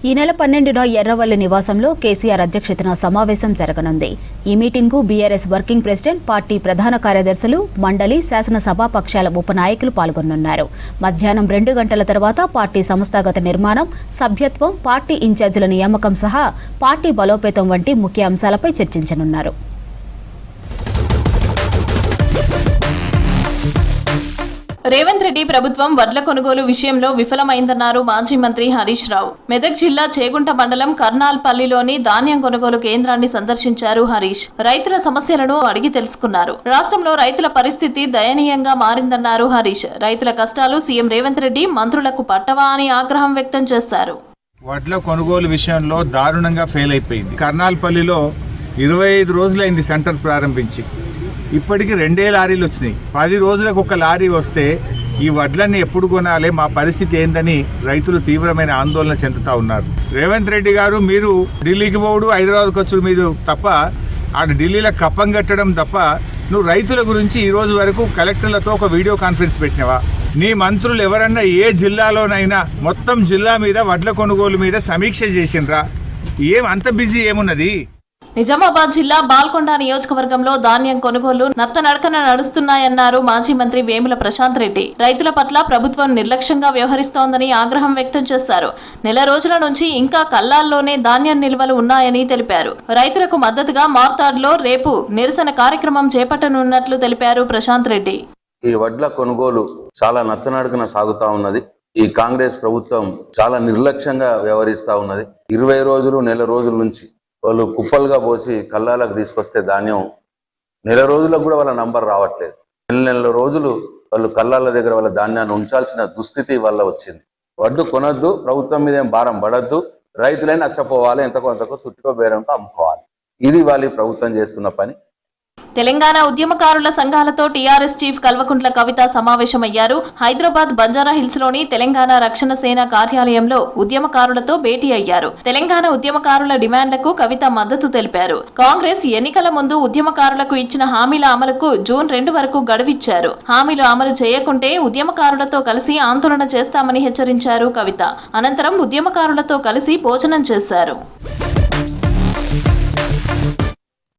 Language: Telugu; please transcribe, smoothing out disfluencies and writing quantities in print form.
ఈ నెల 12న ఎర్రవల్లి నివాసంలో కేసీఆర్ అధ్యక్షతన సమావేశం జరగనుంది. ఈ మీటింగ్కు బీఆర్ఎస్ వర్కింగ్ ప్రెసిడెంట్, పార్టీ ప్రధాన కార్యదర్శులు, మండలి, శాసనసభ పక్షాల ఉపనాయకులు పాల్గొనున్నారు. మధ్యాహ్నం 2 గంటల తర్వాత పార్టీ సంస్థాగత నిర్మాణం, సభ్యత్వం, పార్టీ ఇన్ఛార్జీల నియామకం సహా పార్టీ బలోపేతం వంటి ముఖ్య అంశాలపై చర్చించనున్నారు. రేవంత్ రెడ్డి ప్రభుత్వం వడ్ల కొనుగోలు విషయంలో విఫలమైందన్నారు మాజీ మంత్రి హరీష్ రావు. మెదక్ జిల్లా చేగుంట మండలం కర్నాల్పల్లిలోని ధాన్యం కొనుగోలు కేంద్రాన్ని సందర్శించారు హరీష్. రైతుల సమస్యలను అడిగి తెలుసుకున్నారు. రాష్ట్రంలో రైతుల పరిస్థితి దయనీయంగా మారిందన్నారు హరీష్. రైతుల కష్టాలు సీఎం రేవంత్ రెడ్డి మంత్రులకు పట్టవా అని ఆగ్రహం వ్యక్తం చేశారు. వడ్ల కొనుగోలు విషయంలో దారుణంగా ఫెయిల్ అయిపోయింది. కర్నాల్పల్లిలో 25 రోజులైంది సెంటర్ ప్రారంభించి. ఇప్పటికి 2 లారీలు వచ్చినాయి. 10 రోజులకు ఒక లారీ వస్తే ఈ వడ్లన్నీ ఎప్పుడు కొనాలి, మా పరిస్థితి ఏందని రైతులు తీవ్రమైన ఆందోళన చెందుతా ఉన్నారు. రేవంత్ రెడ్డి గారు, మీరు ఢిల్లీకి పోవడు, హైదరాబాద్కి వచ్చుడు మీరు తప్ప, ఆ ఢిల్లీలో కప్పం కట్టడం తప్ప నువ్వు రైతుల గురించి ఈ రోజు వరకు కలెక్టర్లతో ఒక వీడియో కాన్ఫరెన్స్ పెట్టినవా? నీ మంత్రులు ఎవరన్నా ఏ జిల్లాలోనైనా మొత్తం జిల్లా మీద వడ్ల కొనుగోలు మీద సమీక్ష చేసిండ్రా? అంత బిజీ ఏమున్నది? నిజామాబాద్ జిల్లా బాల్కొండ నియోజకవర్గంలో ధాన్యం కొనుగోలు నత్తనడకన నడుస్తున్నాయన్నారు మాజీ మంత్రి వేముల ప్రశాంత్ రెడ్డి. రైతుల పట్ల ప్రభుత్వం నిర్లక్ష్యంగా వ్యవహరిస్తోందని ఆగ్రహం వ్యక్తం చేశారు. నెల రోజుల నుంచి ఇంకా కల్లాల్లోనే ధాన్యం నిల్వలు ఉన్నాయని తెలిపారు. రైతులకు మద్దతుగా మార్తాడ్లో రేపు నిరసన కార్యక్రమం చేపట్టనున్నట్లు తెలిపారు ప్రశాంత్ రెడ్డి. ఈ వడ్ల కొనుగోలు చాలా నత్తనడకన సాగుతా ఉన్నది. ఈ కాంగ్రెస్ ప్రభుత్వం చాలా నిర్లక్ష్యంగా వ్యవహరిస్తా ఉన్నది. 20 రోజులు, నెల రోజుల నుంచి వాళ్ళు కుప్పలుగా పోసి కల్లాలకు తీసుకొస్తే ధాన్యం నెల రోజులకు కూడా వాళ్ళ నంబర్ రావట్లేదు. నెల రోజులు వాళ్ళు కల్లాల దగ్గర వాళ్ళ ధాన్యాన్ని ఉంచాల్సిన దుస్థితి వల్ల వచ్చింది. వడ్లు కొనొద్దు, ప్రభుత్వం మీద ఏం భారం పడద్దు, రైతులే నష్టపోవాలి, ఎంతకో కొంతకో తుట్టికో బేరంతో అమ్ముకోవాలి. ఇది వాళ్ళ ప్రభుత్వం చేస్తున్న పని. తెలంగాణ ఉద్యమకారుల సంఘాలతో టీఆర్ఎస్ చీఫ్ కల్వకుంట్ల కవిత సమావేశమయ్యారు. హైదరాబాద్ బంజారా హిల్స్ లోని తెలంగాణ రక్షణ సేన కార్యాలయంలో ఉద్యమకారులతో భేటీ అయ్యారు. తెలంగాణ ఉద్యమకారుల డిమాండ్లకు కవిత మద్దతు తెలిపారు. కాంగ్రెస్ ఎన్నికల ముందు ఉద్యమకారులకు ఇచ్చిన హామీల అమలుకు జూన్ 2 వరకు గడువిచ్చారు. హామీలు అమలు చేయకుంటే ఉద్యమకారులతో కలిసి ఆందోళన చేస్తామని హెచ్చరించారు కవిత. అనంతరం ఉద్యమకారులతో కలిసి భోజనం చేశారు.